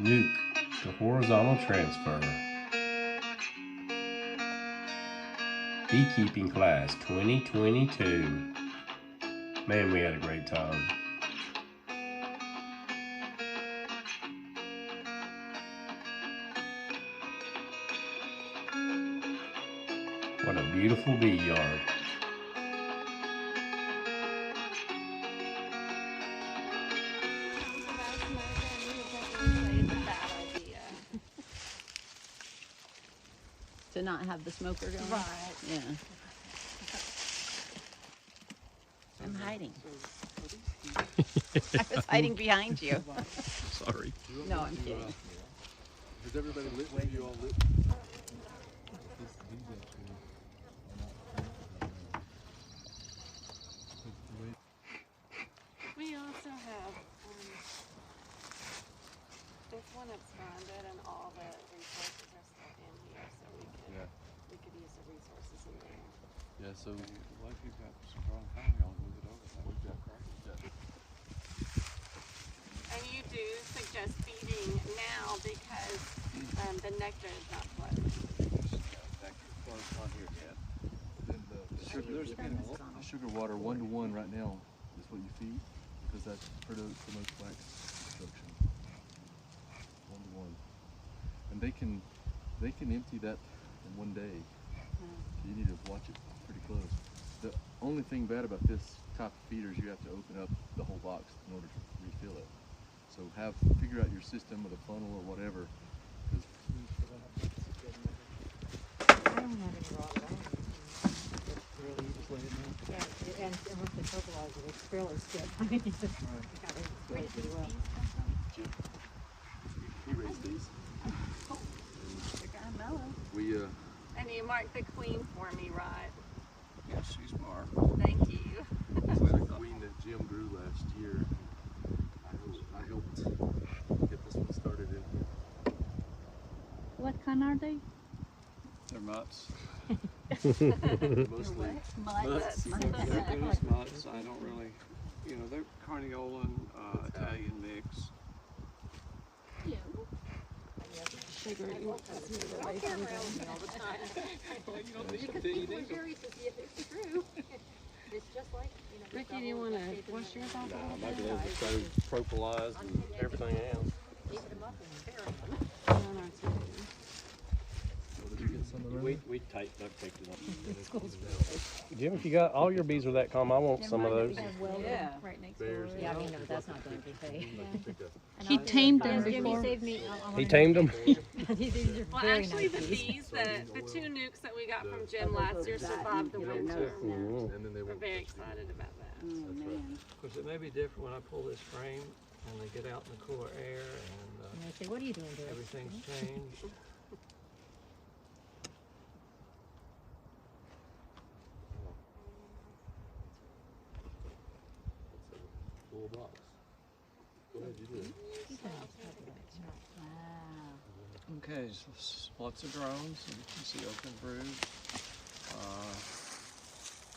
Nuc, the horizontal transfer. Beekeeping class 2022. Man, we had a great time. What a beautiful bee yard. To not have the smoker going? Right. Yeah. I'm hiding. I was hiding behind you. Sorry. No, I'm kidding. Has everybody lit? Have you all lit? We also have this one expanded and all the resources are still in here, so we could use the resources in there. Yeah, so what if you've got some strong family, I'll move it over. We've got And you do suggest feeding now because the nectar is not flowing. on here yet. Then the sugar water 1-to-1 right now is what you feed because that promotes wax production. 1-to-1. And they can empty that in one day. So you need to watch it pretty close. The only thing bad about this type of feeder is you have to open up the whole box in order to refill it. So figure out your system with a funnel or whatever. I don't have any raw at all. Really, you just lay it down? Yeah, and once they fertilize it, it's fairly stiff. I mean, it's just, got it pretty well. We raised these. They're kind of mellow. We And you marked the queen for me, right? yeah, she's marked. Thank you. This is a queen that Jim grew last year. I helped get this one started in here. What kind are they? They're mutts. Mostly Mutts. They're just mutts. I don't really, they're Carniolan Italian mix. Sugar, you want to see the way from me all the time. We're curious to see if it's true. It's just like, Ricky, do you want to wash yours off? Maybe those are so propolized and everything else. eat them up and bury them. No, no, it's okay. Did you get some of them? We taped it up. Jim, if you got all your bees are that calm, I want some of those. Yeah. Right next Bears. door. Yeah, I mean, no, that's not going to be paid. He tamed them Jimmy before. saved me. He tamed them? These are Well, very actually, nice the bees, the two nukes that we got from Jim last year survived the winter. And then they We're won't. very excited about that. Oh, man. Of course, it may be different when I pull this frame and they get out in the cooler air And and they say, what are you doing to it? everything's changed. Full box. Go ahead, you do it. Wow. Okay, so lots of drones. And you can see open brood.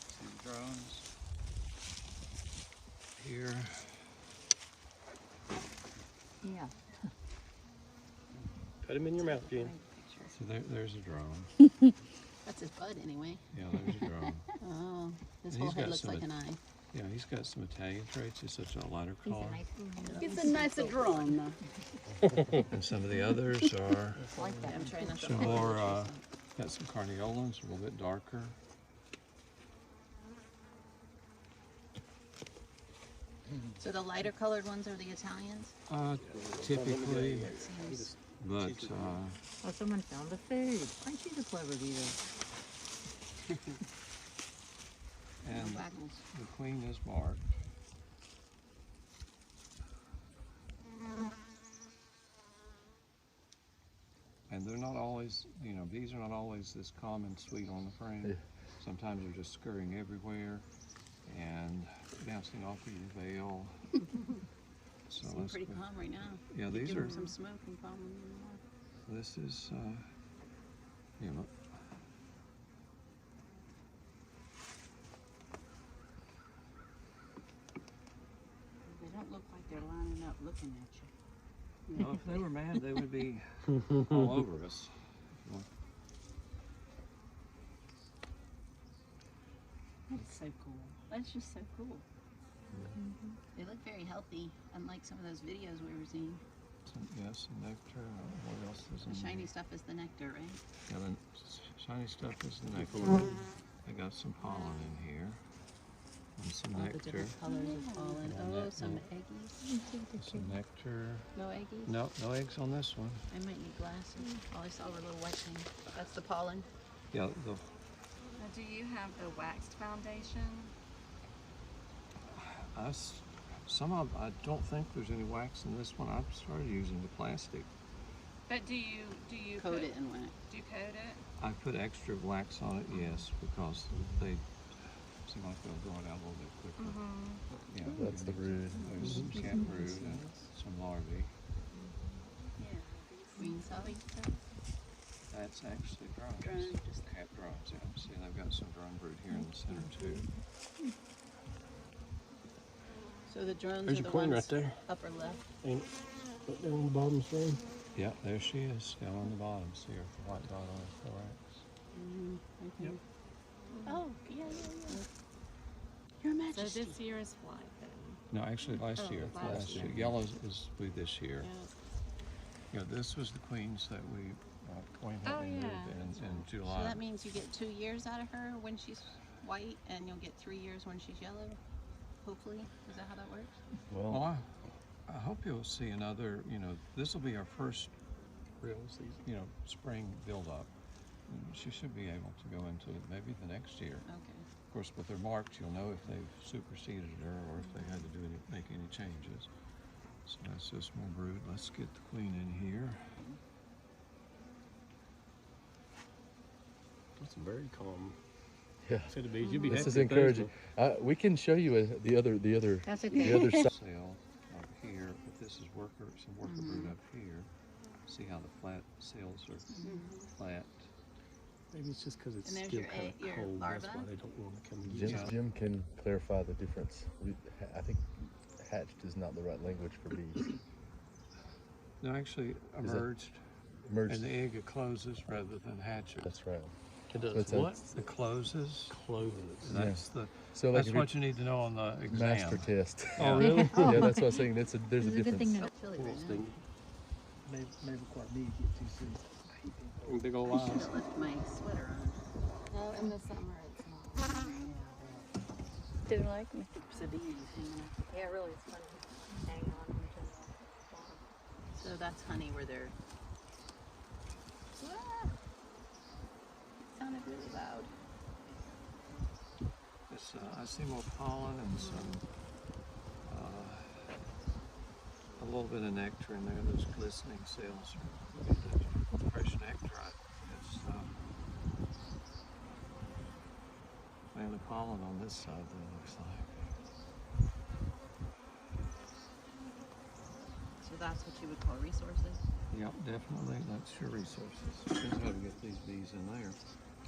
See the drones here. Yeah. Put them in your mouth, Jim. So there's a drone. That's his bud anyway. Yeah, there's a drone. Oh, his And whole he's head got looks some like an eye. Yeah, he's got some Italian traits. He's such a lighter He's color. a nice He's a nice drone. And some of the others are like that. I'm trying not to some fall more, over. got some Carniolans, a little bit darker. So the lighter colored ones are the Italians? Typically, That seems... but Oh, someone found the food. Aren't you the clever beaver? and waggles. the queen is marked. And they're not always, bees are not always this calm and sweet on the frame. Yeah. Sometimes they're just scurrying everywhere and bouncing off of your veil. So Seem pretty calm right now. Yeah, You these give are. them some smoke and calm them even more. This is, They don't look like they're lining up looking at you. No, if they were mad, they would be all over us. That's so cool. That's just so cool. They look very healthy, unlike some of those videos we were seeing. Yes, nectar. What else is in The shiny there? stuff is the nectar, right? Yeah, the shiny stuff is the nectar. I got some pollen in here. And some All the nectar. different colors of pollen. And Oh, that- some eggies. Some nectar. No eggies? No, no eggs on this one. I might need glasses. All I saw were little white things. That's the pollen. Yeah, the, Now, do you have the waxed foundation? I don't think there's any wax in this one. I've started using the plastic. But do you Coat put, it in wax. Do you coat it? I put extra wax on it, yes, because they seem like they'll draw it out a little bit quicker. Yeah, That's the brood. There's some cat brood and some larvae. Green solid. That's actually drones. Drone, just- Cat drones, yeah. See, they've got some drone brood here in the center too. So the drones There's are your the queen ones right there. upper left. Ain't it? Put down on the bottom screen. Yeah, there she is, down on the bottom. See her white dot on her thorax. Yep. Oh, yeah. Your So Majesty. this year is white then. No, actually last Oh, year. last year. Yellow is with this year. Yeah, this was the queens that we, Queen had Oh, removed yeah. in So July. that means you get 2 years out of her when she's white, and you'll get 3 years when she's yellow. Hopefully, is that how that works? Well, I hope you'll see another, this will be our first real season, spring build-up. She should be able to go into it maybe the next year. Okay. Of course, with their marks, you'll know if they've superseded her or if they had to make any changes. So that's just more brood. Let's get the queen in here. That's very calm. Yeah. Set of bees. You'd be This happy is with those encouraging. ones. We can show you the other That's the okay. other side. Cell up here, but this is some worker brood up here. See how the flat cells are flat. Maybe it's just because it's And there's still your kind egg- your of cold. That's larva. why they don't want to come and get Jim, you. Jim can clarify the difference. I think hatched is not the right language for bees. No, actually that- emerged, Emerged. and the egg closes rather than hatches. That's right. It does That's what? It closes. Closes. That's the. So like That's if what you need to know on the exam. master test. Oh, really? Yeah, that's what I was saying. There's a This is a good thing difference. to know. Chilly right now. Thing. May require me to get too soon. Big old I should eyes. have left my sweater on. No, in the summer it's not. Didn't like me. Sabine hanging out. Yeah, really, it's fun hanging on them. So that's honey where they're. Ah! Sounded really loud. It's, I see more pollen and some, a little bit of nectar in there. Those glistening cells are the fresh nectar. It's, mainly pollen on this side, it looks like. So that's what you would call resources. Yep, definitely. That's your resources. Depends how to get these bees in there.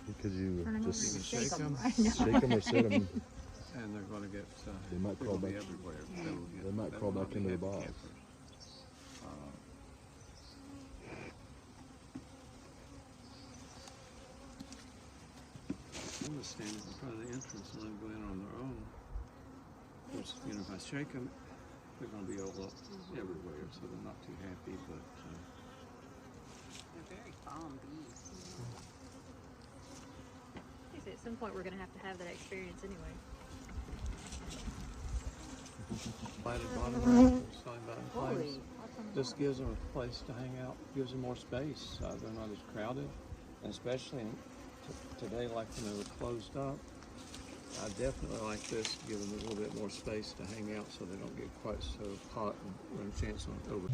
Because you Turn 'em just over and shake 'em. right now. shake them or set them. And they're going to get, They might they're crawl gonna be back- everywhere. they might crawl back into the box. I'm gonna stand in front of the entrance and let them go in on their own. Which, if I shake them, they're gonna be all up everywhere, so they're not too happy, but, They're very calm bees. At some point, we're going to have that experience anyway. lighted bottom rack, sign button flames. This gives them a place to hang out, gives them more space. They're not as crowded, and especially today, like when they were closed up. I definitely like this to give them a little bit more space to hang out so they don't get quite so hot and run a chance on over.